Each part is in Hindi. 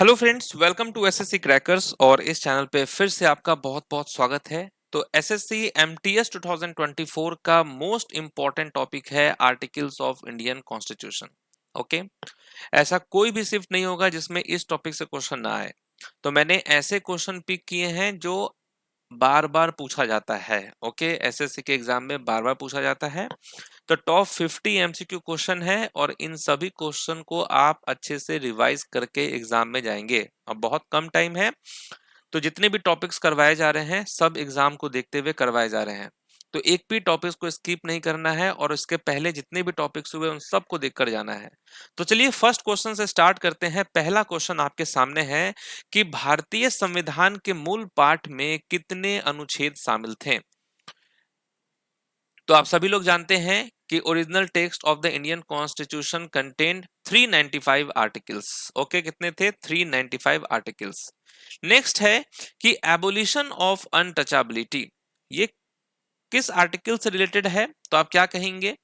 Hello friends, welcome to SSC crackers. और इस चैनल पे फिर से आपका बहुत बहुत स्वागत है। तो एसएससी एमटीएस 2024 का मोस्ट इंपॉर्टेंट टॉपिक है articles of Indian constitution. Okay, ऐसा कोई भी शिफ्ट नहीं होगा जिसमें इस टॉपिक से क्वेश्चन ना आए। तो मैंने ऐसे क्वेश्चन पिक किए हैं जो बार बार पूछा जाता है। ओके, एसएससी के एग्जाम में बार बार पूछा जाता है। तो टॉप 50 एमसीक्यू क्वेश्चन है और इन सभी क्वेश्चन को आप अच्छे से रिवाइज करके एग्जाम में जाएंगे। अब बहुत कम टाइम है, तो जितने भी टॉपिक्स करवाए जा रहे हैं सब एग्जाम को देखते हुए करवाए जा रहे हैं। तो एक भी टॉपिक्स को स्किप नहीं करना है और इसके पहले जितने भी टॉपिक्स हुए उन सबको देखकर जाना है। तो चलिए फर्स्ट क्वेश्चन से स्टार्ट करते हैं। पहला क्वेश्चन आपके सामने है कि भारतीय संविधान के मूल पाठ में कितने अनुच्छेद शामिल थे। तो आप सभी लोग जानते हैं कि original text of the Indian constitution contained 395 articles. Okay, कितने थे? 395 आर्टिकल्स। नेक्स्ट है कि एबोलिशन ऑफ अनटचेबिलिटी, ये किस आर्टिकल से रिलेटेड है? तो आप क्या कहेंगे?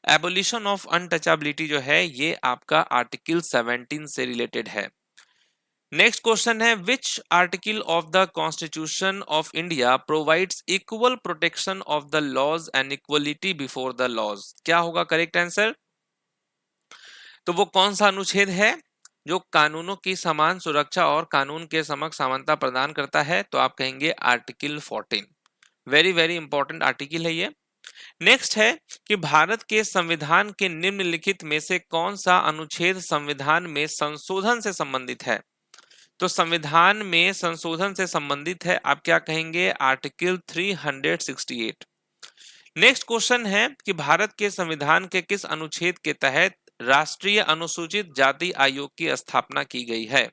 एबोलिशन ऑफ अनटचेबिलिटी जो है ये आपका आर्टिकल 17 से रिलेटेड है। नेक्स्ट क्वेश्चन है which article of the constitution of India provides equal protection of the laws and equality before the laws. क्या होगा करेक्ट आंसर? तो वो कौन सा अनुच्छेद है जो कानूनों की समान सुरक्षा और कानून के समक्ष समानता प्रदान करता है? तो आप कहेंगे article 14। Very very important article है ये। नेक्स्ट है कि भारत के संविधान के निम्नलिखित में से कौन सा अनुच्छेद संविधान में संशोधन से संबंधित है? तो संविधान में संशोधन से संबंधित है, आप क्या कहेंगे? आर्टिकल 368। नेक्स्ट क्वेश्चन है कि भारत के संविधान के किस अनुच्छेद के तहत राष्ट्रीय अनुसूचित जाति आयोग की स्थापना की गई है?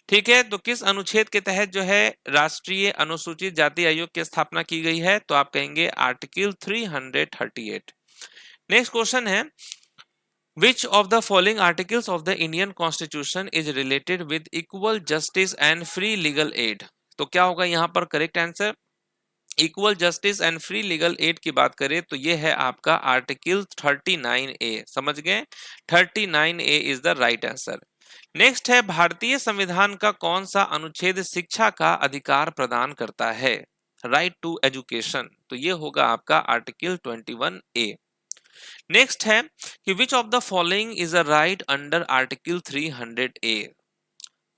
ठीक है, तो किस अनुच्छेद के तहत जो है राष्ट्रीय अनुसूचित जाति आयोग की स्थापना की गई है? तो आप कहेंगे आर्टिकल 338। नेक्स्ट क्वेश्चन है Which of the following articles of the Indian Constitution is related with equal justice and free legal aid? तो क्या होगा यहाँ पर correct answer? Equal justice and free legal aid की बात करें तो ये है आपका आर्टिकल 39A। समझ गए? 39A is the right answer. Next है भारतीय संविधान का कौन सा अनुच्छेद शिक्षा का अधिकार प्रदान करता है? Right to education. तो ये होगा आपका आर्टिकल 21A। नेक्स्ट है कि which of the following is a right under article 300A?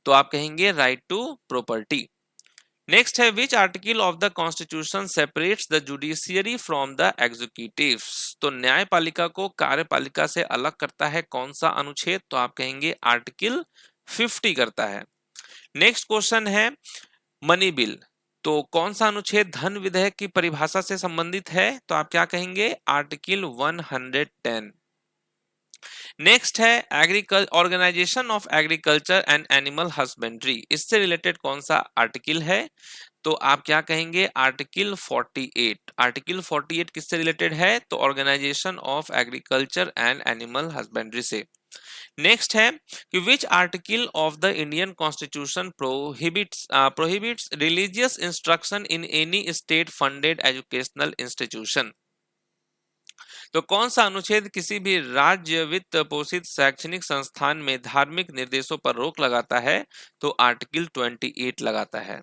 तो आप कहेंगे राइट टू प्रॉपर्टी। नेक्स्ट है which article of the constitution separates the judiciary from the executive? तो न्यायपालिका को कार्यपालिका से अलग करता है कौन सा अनुच्छेद? तो आप कहेंगे आर्टिकल 50 करता है। नेक्स्ट क्वेश्चन है मनी बिल, तो कौन सा अनुच्छेद धन विधेयक की परिभाषा से संबंधित है? तो आप क्या कहेंगे? आर्टिकल 110। नेक्स्ट है organisation of agriculture and animal husbandry, इससे रिलेटेड कौन सा आर्टिकल है? तो आप क्या कहेंगे? आर्टिकल 48। आर्टिकल 48 किससे रिलेटेड है? तो organisation of agriculture and animal husbandry से। नेक्स्ट है कि which article of the Indian constitution prohibits religious instruction in any state funded educational institution? तो कौन सा अनुच्छेद किसी भी राज्य वित्त पोषित शैक्षणिक संस्थान में धार्मिक निर्देशों पर रोक लगाता है? तो आर्टिकल 28 लगाता है।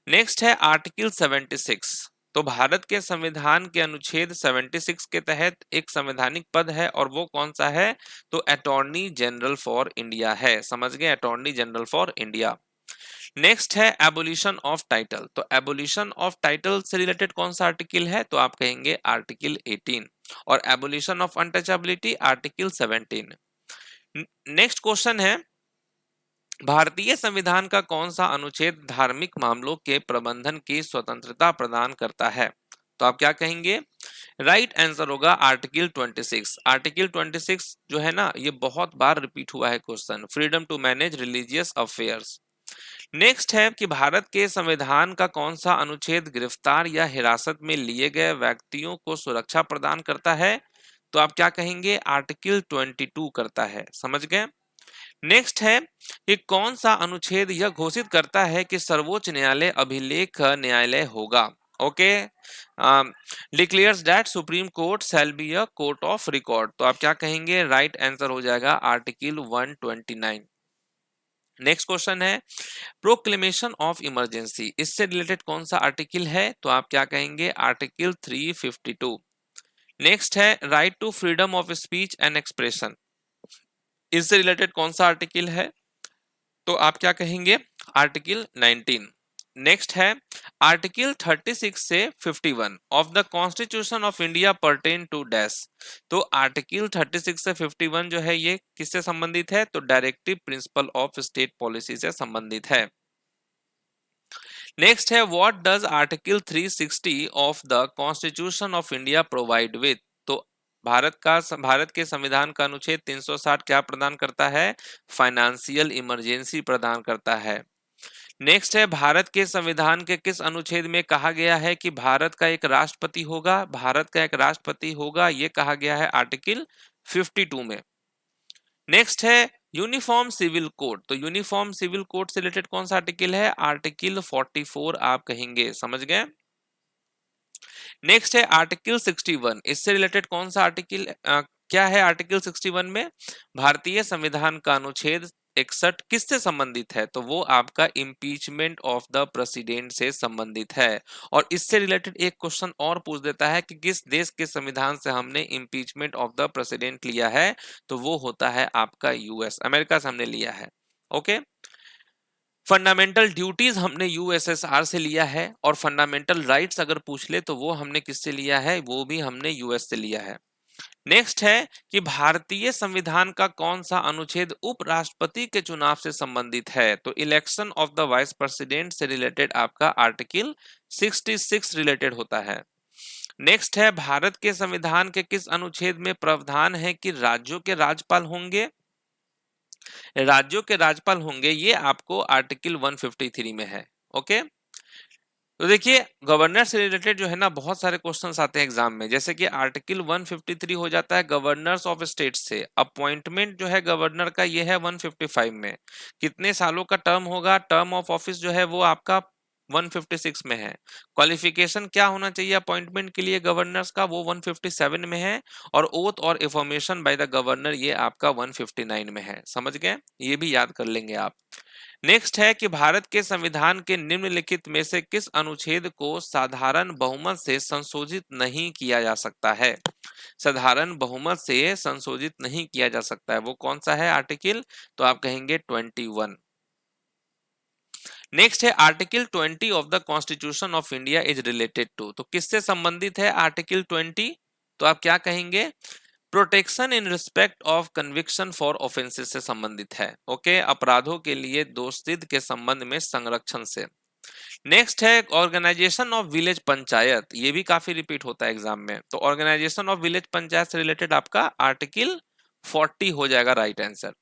नेक्स्ट है आर्टिकल 76। तो भारत के संविधान के अनुच्छेद 76 के तहत एक संवैधानिक पद है और वो कौन सा है? तो अटॉर्नी जनरल फॉर इंडिया है। समझ गए? Attorney general for India. Next है एबोलिशन ऑफ टाइटल, तो एबोलिशन ऑफ टाइटल से रिलेटेड कौन सा आर्टिकल है? तो आप कहेंगे आर्टिकल 18। और abolition of untouchability article 17। Next question है भारतीय संविधान का कौन सा अनुच्छेद धार्मिक मामलों के प्रबंधन की स्वतंत्रता प्रदान करता है? तो आप क्या कहेंगे? राइट आंसर होगा आर्टिकल 26। आर्टिकल 26 जो है ना ये बहुत बार रिपीट हुआ है question, freedom to manage religious affairs. Next है कि भारत के संविधान का कौन सा अनुच्छेद गिरफ्तार या हिरासत में लिए गए व्यक्तियों को सुरक्षा प्रदान करता है? तो आप क्या कहेंगे? आर्टिकल 22 करता है। समझ गए? नेक्स्ट है कि कौन सा अनुच्छेद यह घोषित करता है कि सर्वोच्च न्यायालय अभिलेख न्यायालय होगा? Okay, declares that supreme court shall be a court of record. तो आप क्या कहेंगे? राइट आंसर हो जाएगा आर्टिकल 129। नेक्स्ट क्वेश्चन है प्रोक्लेमेशन ऑफ इमरजेंसी, इससे रिलेटेड कौन सा आर्टिकल है? तो आप क्या कहेंगे? आर्टिकल 352। नेक्स्ट है right to freedom of speech and expression, इससे रिलेटेड कौन सा आर्टिकल है? तो आप क्या कहेंगे? आर्टिकल 19। नेक्स्ट है आर्टिकल 36 से 51 of the constitution of India pertain to dash. तो आर्टिकल 36 से 51 जो है ये किससे संबंधित है? तो directive principle of state policy से संबंधित है। नेक्स्ट है what does article 360 of the constitution of India provide with. तो भारत के संविधान का अनुच्छेद 360 क्या प्रदान करता है? फाइनेंशियल इमरजेंसी प्रदान करता है। नेक्स्ट है भारत के संविधान के किस अनुच्छेद में कहा गया है कि भारत का एक राष्ट्रपति होगा? भारत का एक राष्ट्रपति होगा ये कहा गया है आर्टिकल 52 में। नेक्स्ट है यूनिफॉर्म सिविल कोड, तो यूनिफॉर्म सिविल कोड से रिलेटेड कौन सा आर्टिकल है? आर्टिकल 44 आप कहेंगे, समझ गए। नेक्स्ट है आर्टिकल 61, इससे रिलेटेड कौन सा आर्टिकल क्या है? आर्टिकल 61 में भारतीय संविधान का अनुच्छेद 61 किससे संबंधित है? तो वो आपका इम्पीचमेंट ऑफ द प्रेसिडेंट से संबंधित है। और इससे रिलेटेड एक क्वेश्चन और पूछ देता है कि किस देश के संविधान से हमने इम्पीचमेंट ऑफ द प्रेसिडेंट लिया है? तो वो होता है आपका यूएस, अमेरिका से हमने लिया है। ओके, फंडामेंटल ड्यूटीज हमने यूएसएसआर से लिया है, और फंडामेंटल राइट्स अगर पूछ ले तो वो हमने किससे लिया है? वो भी हमने यूएस से लिया है। नेक्स्ट है कि भारतीय संविधान का कौन सा अनुच्छेद उपराष्ट्रपति के चुनाव से संबंधित है? तो election of the vice president से रिलेटेड आपका आर्टिकल 66 रिलेटेड होता है। नेक्स्ट है भारत के संविधान के किस अनुच्छेद में प्रावधान है कि राज्यों के राज्यपाल होंगे? राज्यों के राज्यपाल होंगे ये आपको आर्टिकल 153 में है। ओके, तो देखिए गवर्नर से रिलेटेड जो है ना बहुत सारे क्वेश्चंस आते हैं एग्जाम में, जैसे कि आर्टिकल 153 हो जाता है गवर्नर्स ऑफ स्टेट से। अपॉइंटमेंट जो है गवर्नर का ये है 155 में। कितने सालों का टर्म होगा? टर्म ऑफ ऑफिस जो है वो आपका 156 में है। क्वालिफिकेशन क्या होना चाहिए अपॉइंटमेंट के लिए गवर्नर्स का? वो 157 में है। और ओथ और इंफॉर्मेशन बाय द गवर्नर ये आपका 159 में है। समझ गए? ये भी याद कर लेंगे आप। नेक्स्ट है कि भारत के संविधान के निम्नलिखित में से किस अनुच्छेद को साधारण बहुमत से संशोधित नहीं किया जा सकता है? साधारण बहुमत से संशोधित नहीं किया जा सकता है, वो कौन सा है आर्टिकल? तो आप कहेंगे 21। नेक्स्ट है article 20 of the constitution of India is related to. तो किससे संबंधित है आर्टिकल 20? तो आप क्या कहेंगे? Protection in respect of conviction for offences से संबंधित है। ओके, अपराधों के लिए दोषसिद्ध के संबंध में संरक्षण से। नेक्स्ट है ऑर्गेनाइजेशन ऑफ विलेज पंचायत, ये भी काफी रिपीट होता है एग्जाम में। तो ऑर्गेनाइजेशन ऑफ विलेज पंचायत से रिलेटेड आपका आर्टिकल 40 हो जाएगा राइट आंसर।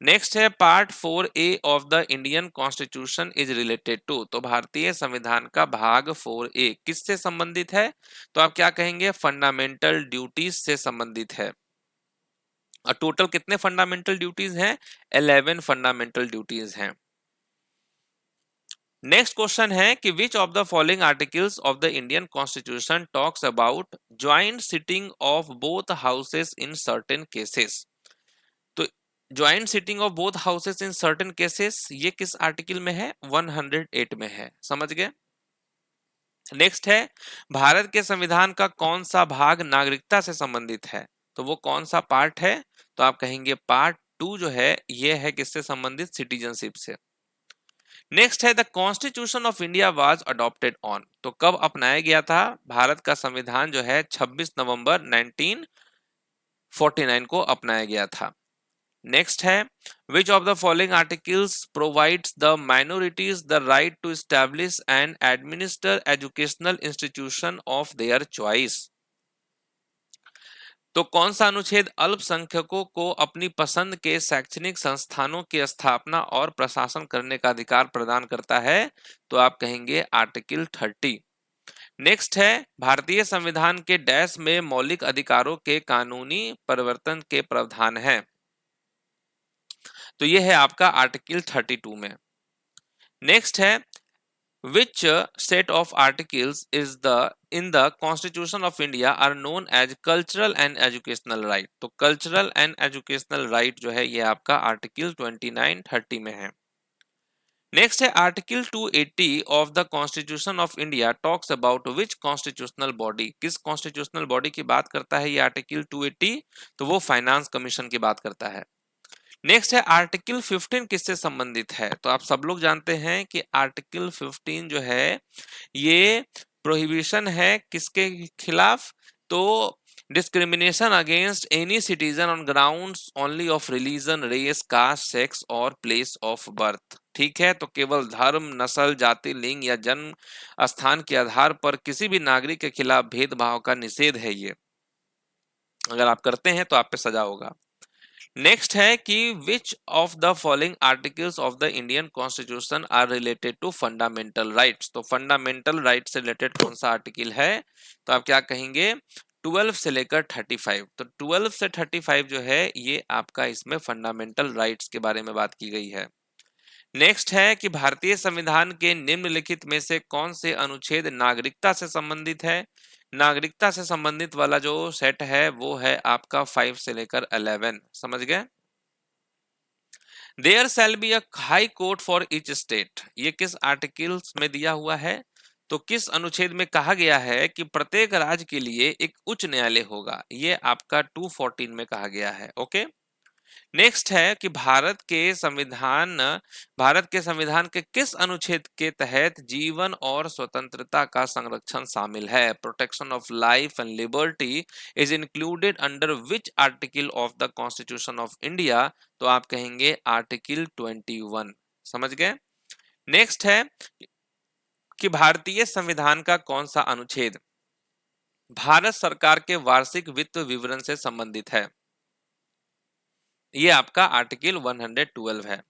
नेक्स्ट है part 4A of the Indian constitution is related to. तो भारतीय संविधान का भाग 4A किससे संबंधित है? तो आप क्या कहेंगे? फंडामेंटल ड्यूटीज से संबंधित है। और टोटल कितने फंडामेंटल ड्यूटीज हैं? 11 फंडामेंटल ड्यूटीज हैं। नेक्स्ट क्वेश्चन है कि which of the following articles of the Indian constitution talks about joint sitting of both houses in certain cases. तो joint sitting of both houses in certain cases ये किस आर्टिकल में है? 108 में है। समझ गए? नेक्स्ट है भारत के संविधान का कौन सा भाग नागरिकता से संबंधित है? तो वो कौन सा पार्ट है? तो आप कहेंगे पार्ट 2 जो है ये है किससे संबंधित? सिटीजनशिप से। नेक्स्ट है the constitution of India was adopted on. तो कब अपनाया गया था भारत का संविधान जो है? 26 नवंबर 1949 को अपनाया गया था। नेक्स्ट है which of the following articles provides the minorities the right to establish and administer educational institution of their choice. तो कौन सा अनुच्छेद अल्पसंख्यकों को अपनी पसंद के शैक्षणिक संस्थानों की स्थापना और प्रशासन करने का अधिकार प्रदान करता है? तो आप कहेंगे आर्टिकल 30। नेक्स्ट है भारतीय संविधान के डैश में मौलिक अधिकारों के कानूनी परिवर्तन के प्रावधान है। तो ये है आपका आर्टिकल 32 में। नेक्स्ट है which set of articles is the in the constitution of india are known as cultural and educational right। तो cultural and educational right जो है ये आपका आर्टिकल 29 30 में है। नेक्स्ट है article 280 of the constitution of India talks about which constitutional body, किस कॉन्स्टिट्यूशनल बॉडी की बात करता है ये आर्टिकल 280, तो वो फाइनेंस कमीशन की बात करता है। नेक्स्ट है आर्टिकल 15 किससे संबंधित है, तो आप सब लोग जानते हैं कि आर्टिकल 15 जो है ये प्रोहिबिशन है किसके खिलाफ, तो discrimination against any citizen on grounds only of religion, race, caste, sex और प्लेस ऑफ बर्थ। ठीक है, तो केवल धर्म, नस्ल, जाति, लिंग या जन्म स्थान के आधार पर किसी भी नागरिक के खिलाफ भेदभाव का निषेध है ये। अगर आप करते हैं तो आप पे सजा होगा। नेक्स्ट है कि which of the following articles of the Indian constitution are related to fundamental rights, तो फंडामेंटल राइट से रिलेटेड कौन सा आर्टिकल है, तो आप क्या कहेंगे 12 से लेकर 35। तो 12 से 35 जो है ये आपका इसमें फंडामेंटल राइट्स के बारे में बात की गई है। नेक्स्ट है कि भारतीय संविधान के निम्नलिखित में से कौन से अनुच्छेद नागरिकता से संबंधित है, नागरिकता से संबंधित वाला जो सेट है वो है आपका 5 से लेकर 11, समझ गए। There shall be a high court for each state, ये किस आर्टिकल्स में दिया हुआ है, तो किस अनुच्छेद में कहा गया है कि प्रत्येक राज्य के लिए एक उच्च न्यायालय होगा, ये आपका 214 में कहा गया है। ओके, नेक्स्ट है कि भारत के संविधान के किस अनुच्छेद के तहत जीवन और स्वतंत्रता का संरक्षण शामिल है, protection of life and liberty is included under which article of the constitution of India, तो आप कहेंगे आर्टिकल 21, समझ गए। नेक्स्ट है कि भारतीय संविधान का कौन सा अनुच्छेद भारत सरकार के वार्षिक वित्त विवरण से संबंधित है, ये आपका आर्टिकल 112 है।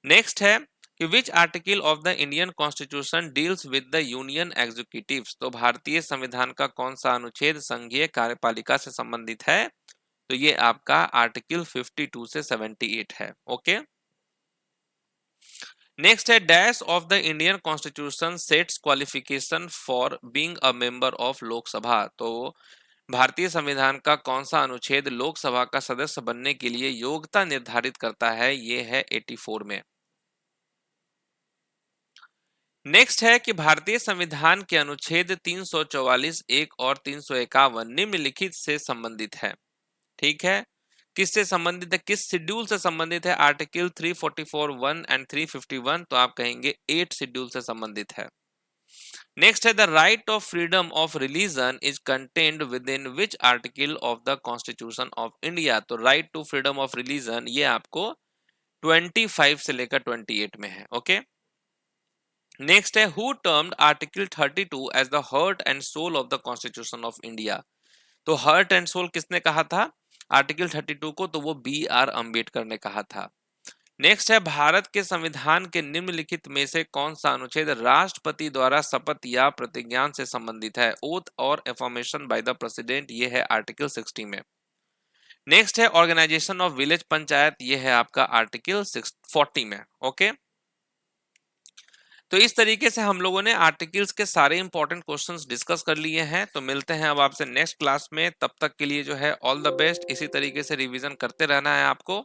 नेक्स्ट है कि which article of the Indian constitution deals with the union executives, तो भारतीय संविधान का कौन सा अनुच्छेद संघीय कार्यपालिका से संबंधित है, तो ये आपका आर्टिकल 52 से 78 है। ओके, नेक्स्ट है dash of the Indian constitution sets qualification for being a member of Lok Sabha, तो भारतीय संविधान का कौन सा अनुच्छेद लोकसभा का सदस्य बनने के लिए योग्यता निर्धारित करता है, ये है 84 में। नेक्स्ट है कि भारतीय संविधान के अनुच्छेद 344 एक और 351 निम्नलिखित से संबंधित है। ठीक है, किससे संबंधित है, किस शेड्यूल से संबंधित है, आर्टिकल 344(1) एंड 351, तो आप कहेंगे 8 शेड्यूल से संबंधित है। नेक्स्ट है the right of freedom of religion is contained within which article of the constitution of India, तो right to freedom of religion ये आपको 25 से लेकर 28 में है। ओके, नेक्स्ट है who termed article 32 as the heart and soul of the constitution of India, तो हार्ट एंड सोल किसने कहा था आर्टिकल 32 को, तो वो B.R. अम्बेडकर ने कहा था। नेक्स्ट है भारत के संविधान के निम्नलिखित में से कौन सा अनुच्छेद राष्ट्रपति द्वारा शपथ या प्रतिज्ञान से संबंधित है, ओथ और एफर्मेशन बाय द प्रेसिडेंट, ये है आर्टिकल 60 में। नेक्स्ट है ऑर्गेनाइजेशन ऑफ विलेज पंचायत, ये है आपका आर्टिकल 40 में। ओके, तो इस तरीके से हम लोगों ने आर्टिकल्स के सारे इंपॉर्टेंट क्वेश्चंस डिस्कस कर लिए हैं। तो मिलते हैं अब आपसे नेक्स्ट क्लास में, तब तक के लिए जो है ऑल द बेस्ट। इसी तरीके से रिवीजन करते रहना है आपको।